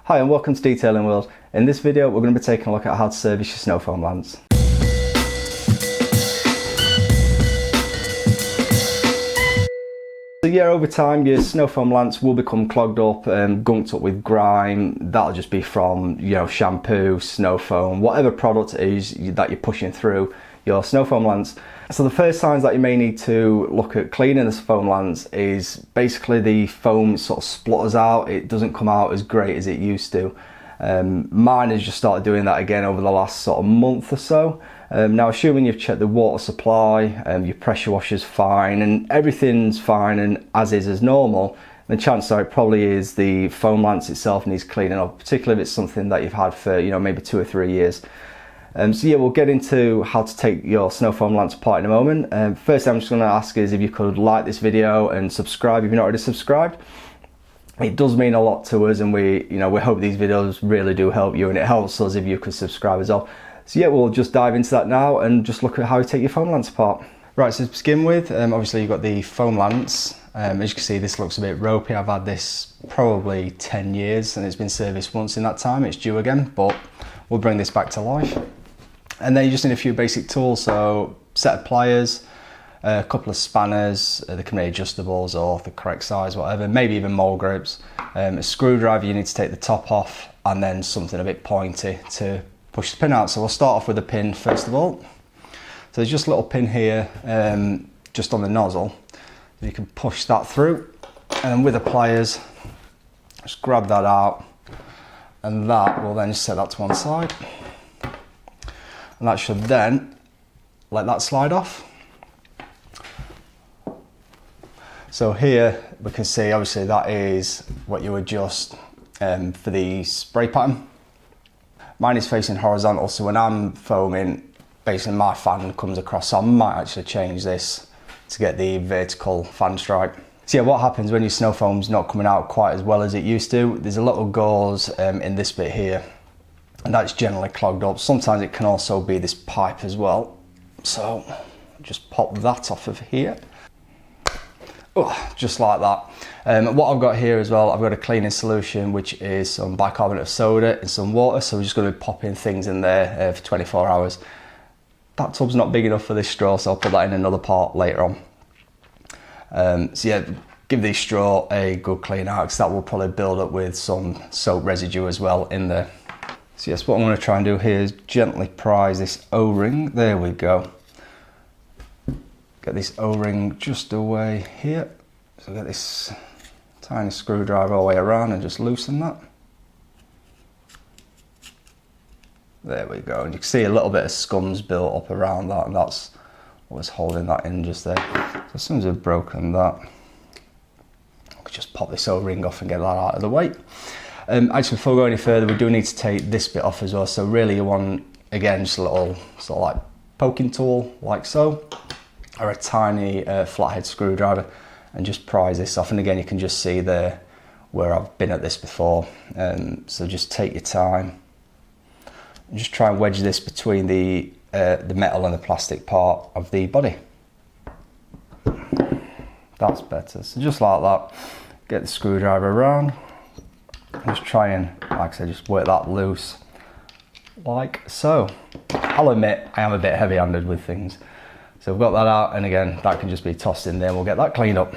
Hi and welcome to Detailing World. In this video we're going to be taking a look at how to service your snow foam lamps. So yeah, over time your snow foam lamps will become clogged up and gunked up with grime. That'll just be from, shampoo, snow foam, whatever product it is that you're pushing through your snow foam lamps. So the first signs that you may need to look at cleaning the foam lamps is basically the foam sort of splutters out. It doesn't come out as great as it used to. Mine has just started doing that again over the last sort of month or so. Now assuming you've checked the water supply, your pressure washer's fine and everything's fine and as is as normal, then chances are it probably is the foam lamps itself needs cleaning up, particularly if it's something that you've had for maybe 2 or 3 years. So yeah, we'll get into how to take your snow foam lamps apart in a moment. First I'm just going to ask is if you could like this video and subscribe if you're not already subscribed. It does mean a lot to us and we hope these videos really do help you, and it helps us if you could subscribe as well. So yeah, we'll just dive into that now and just look at how you take your foam lamps apart. Right, so to begin with, obviously you've got the foam lamps. As you can see, this looks a bit ropey. I've had this probably 10 years and it's been serviced once in that time. It's due again, but we'll bring this back to life. And then you just need a few basic tools, so set of pliers, a couple of spanners, they can be adjustables or the correct size, whatever, maybe even mold grips, a screwdriver you need to take the top off, and then something a bit pointy to push the pin out. So we'll start off with a pin first of all. So there's just a little pin here, just on the nozzle. You can push that through, and then with the pliers, just grab that out, and that will then just set that to one side. And that should then let that slide off. So here we can see obviously that is what you adjust for the spray pattern. Mine is facing horizontal, so when I'm foaming, basically my fan comes across, so I might actually change this to get the vertical fan stripe. So yeah, what happens when your snow foam's not coming out quite as well as it used to, there's a little gauze in this bit here, and that's generally clogged up. Sometimes it can also be this pipe as well. So just pop that off of here. Oh, just like that. What I've got here as well, I've got a cleaning solution which is some bicarbonate of soda and some water, so we're just going to be popping things in there for 24 hours. That tub's not big enough for this straw, so I'll put that in another part later on. So yeah, give the straw a good clean out because that will probably build up with some soap residue as well in there. So yes, what I'm going to try and do here is gently prise this O-ring. There we go. Get this O-ring just away here. So get this tiny screwdriver all the way around and just loosen that. There we go. And you can see a little bit of scum's built up around that, and that's what was holding that in just there. So as soon as I've broken that, I could just pop this O-ring off and get that out of the way. Actually, before we go any further, we do need to take this bit off as well. So really you want, again, just a little sort of like poking tool, like so, or a tiny flathead screwdriver, and just prise this off. And again, you can just see there where I've been at this before. So just take your time and just try and wedge this between the metal and the plastic part of the body. That's better. So just like that, get the screwdriver around. Just try and, like I said, just work that loose, like so. I'll admit, I am a bit heavy-handed with things. So we've got that out, and again, that can just be tossed in there and we'll get that cleaned up.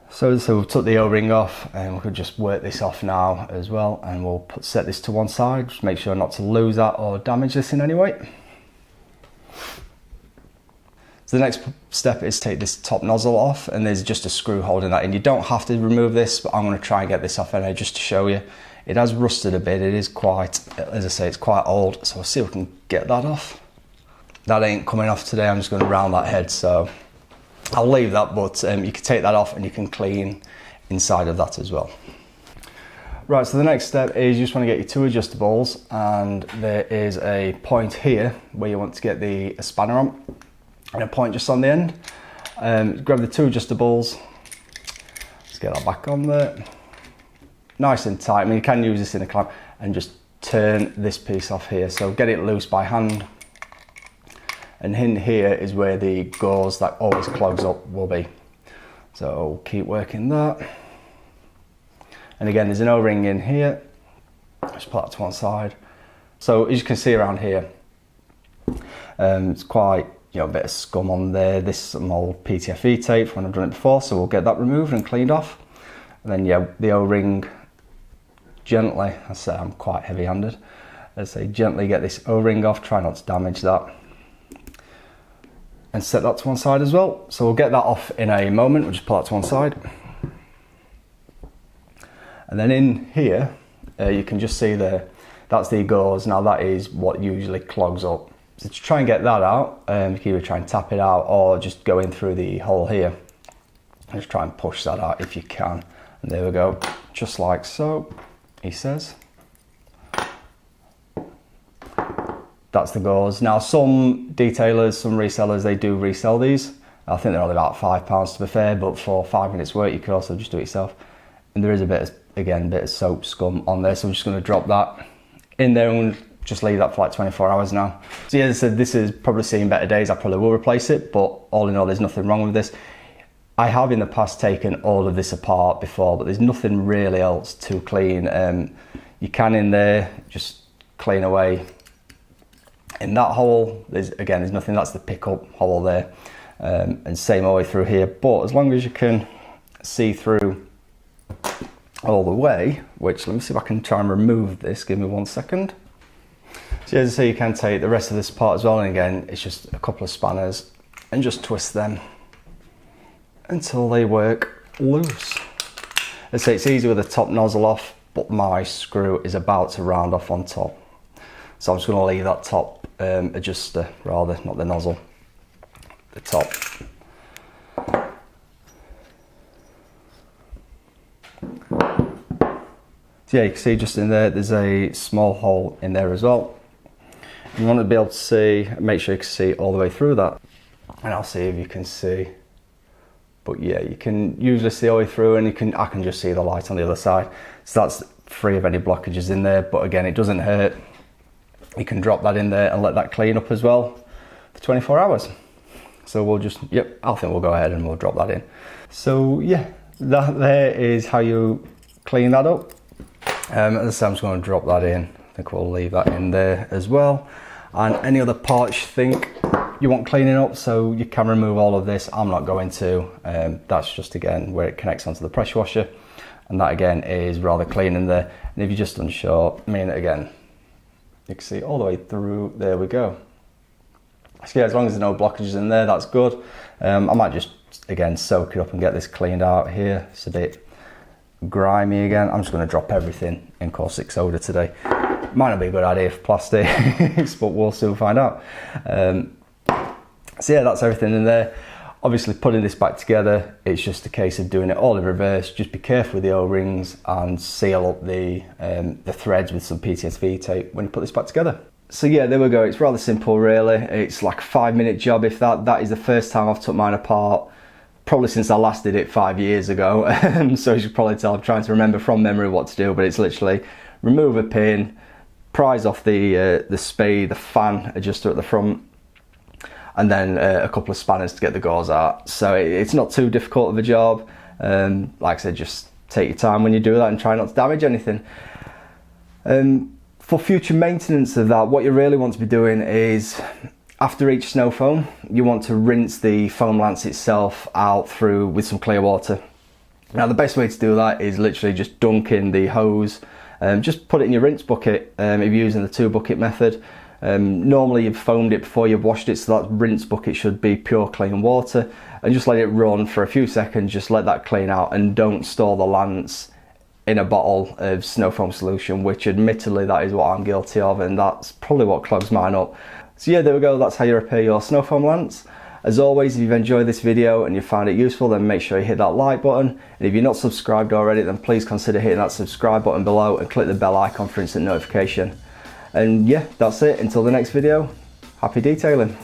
So we've took the O-ring off, and we could just work this off now as well, and we'll set this to one side, just make sure not to lose that or damage this in any way. So the next step is take this top nozzle off, and there's just a screw holding that in. You don't have to remove this, but I'm going to try and get this off anyway just to show you. It has rusted a bit, it is quite, as I say, it's quite old, so we'll see if we can get that off. That ain't coming off today, I'm just going to round that head, so I'll leave that, but you can take that off and you can clean inside of that as well. Right, so the next step is you just want to get your 2 adjustables, and there is a point here where you want to get the spanner on, and a point just on the end. Grab the 2 adjustables, let's get that back on there, nice and tight. I mean, you can use this in a clamp, and just turn this piece off here, so get it loose by hand. And in here is where the gauze that always clogs up will be. So keep working that. And again, there's an O-ring in here. Just put that to one side. So as you can see around here, it's quite, you know, a bit of scum on there. This is some old PTFE tape from when I've done it before, so we'll get that removed and cleaned off. And then yeah, the O-ring, gently, I say I'm quite heavy-handed, I say gently get this O-ring off, try not to damage that. And set that to one side as well. So we'll get that off in a moment, we'll just put that to one side. And then in here, you can just see there, that's the gauze. Now that is what usually clogs up. So to try and get that out, you can either try and tap it out or just go in through the hole here. And just try and push that out if you can. And there we go, just like so, he says. That's the gauze. Now some detailers, some resellers, they do resell these. I think they're only about £5 to be fair, but for 5 minutes work you could also just do it yourself. And there is a bit of, again, a bit of soap scum on there, so I'm just going to drop that in there and just leave that for like 24 hours now. So yeah, as I said, this is probably seeing better days. I probably will replace it, but all in all, there's nothing wrong with this. I have in the past taken all of this apart before, but there's nothing really else to clean. You can in there just clean away. In that hole, there's nothing. That's the pickup hole there, and same all the way through here. But as long as you can see through all the way, which let me see if I can try and remove this, give me 1 second. So as I say, you can take the rest of this part as well, and again it's just a couple of spanners and just twist them until they work loose. As I say, it's easy with the top nozzle off, but my screw is about to round off on top, so I'm just going to leave that top adjuster, rather, not the nozzle, the top. So yeah, you can see just in there, there's a small hole in there as well. You want to be able to see, make sure you can see all the way through that. And I'll see if you can see. But yeah, you can usually see all the way through, and I can just see the light on the other side. So that's free of any blockages in there, but again, it doesn't hurt. You can drop that in there and let that clean up as well for 24 hours. So we'll just, yep, I think we'll go ahead and we'll drop that in. So yeah, that there is how you clean that up. As I said, I'm just going to drop that in. I think we'll leave that in there as well. And any other parts you think you want cleaning up, so you can remove all of this. I'm not going to. That's just again where it connects onto the pressure washer, and that again is rather clean in there. And if you're just unsure, I mean, again, you can see all the way through. There we go. So yeah, as long as there's no blockages in there, that's good. I might just again soak it up and get this cleaned out here. It's a bit grimy again. I'm just going to drop everything in caustic soda today. Might not be a good idea for plastics, but we'll soon find out. So yeah, that's everything in there. Obviously putting this back together, it's just a case of doing it all in reverse. Just be careful with the O-rings and seal up the threads with some PTFE tape when you put this back together. So yeah, there we go. It's rather simple really. It's like a 5-minute job, if that. That is the first time I've took mine apart, probably since I last did it 5 years ago. So you should probably tell I'm trying to remember from memory what to do, but it's literally remove a pin, prise off the spade, the fan adjuster at the front, and then a couple of spanners to get the gauze out. So it's not too difficult of a job. Like I said, just take your time when you do that and try not to damage anything. For future maintenance of that, what you really want to be doing is, after each snow foam, you want to rinse the foam lance itself out through with some clear water. Now the best way to do that is literally just dunk in the hose, just put it in your rinse bucket if you're using the 2-bucket method. Normally you've foamed it before you've washed it, so that rinse bucket should be pure clean water, and just let it run for a few seconds, just let that clean out, and don't store the lance in a bottle of snow foam solution, which admittedly that is what I'm guilty of, and that's probably what clogs mine up. So yeah, there we go, that's how you repair your snow foam lance. As always, if you've enjoyed this video and you found it useful, then make sure you hit that like button. And if you're not subscribed already, then please consider hitting that subscribe button below and click the bell icon for instant notification. And yeah, that's it. Until the next video, happy detailing.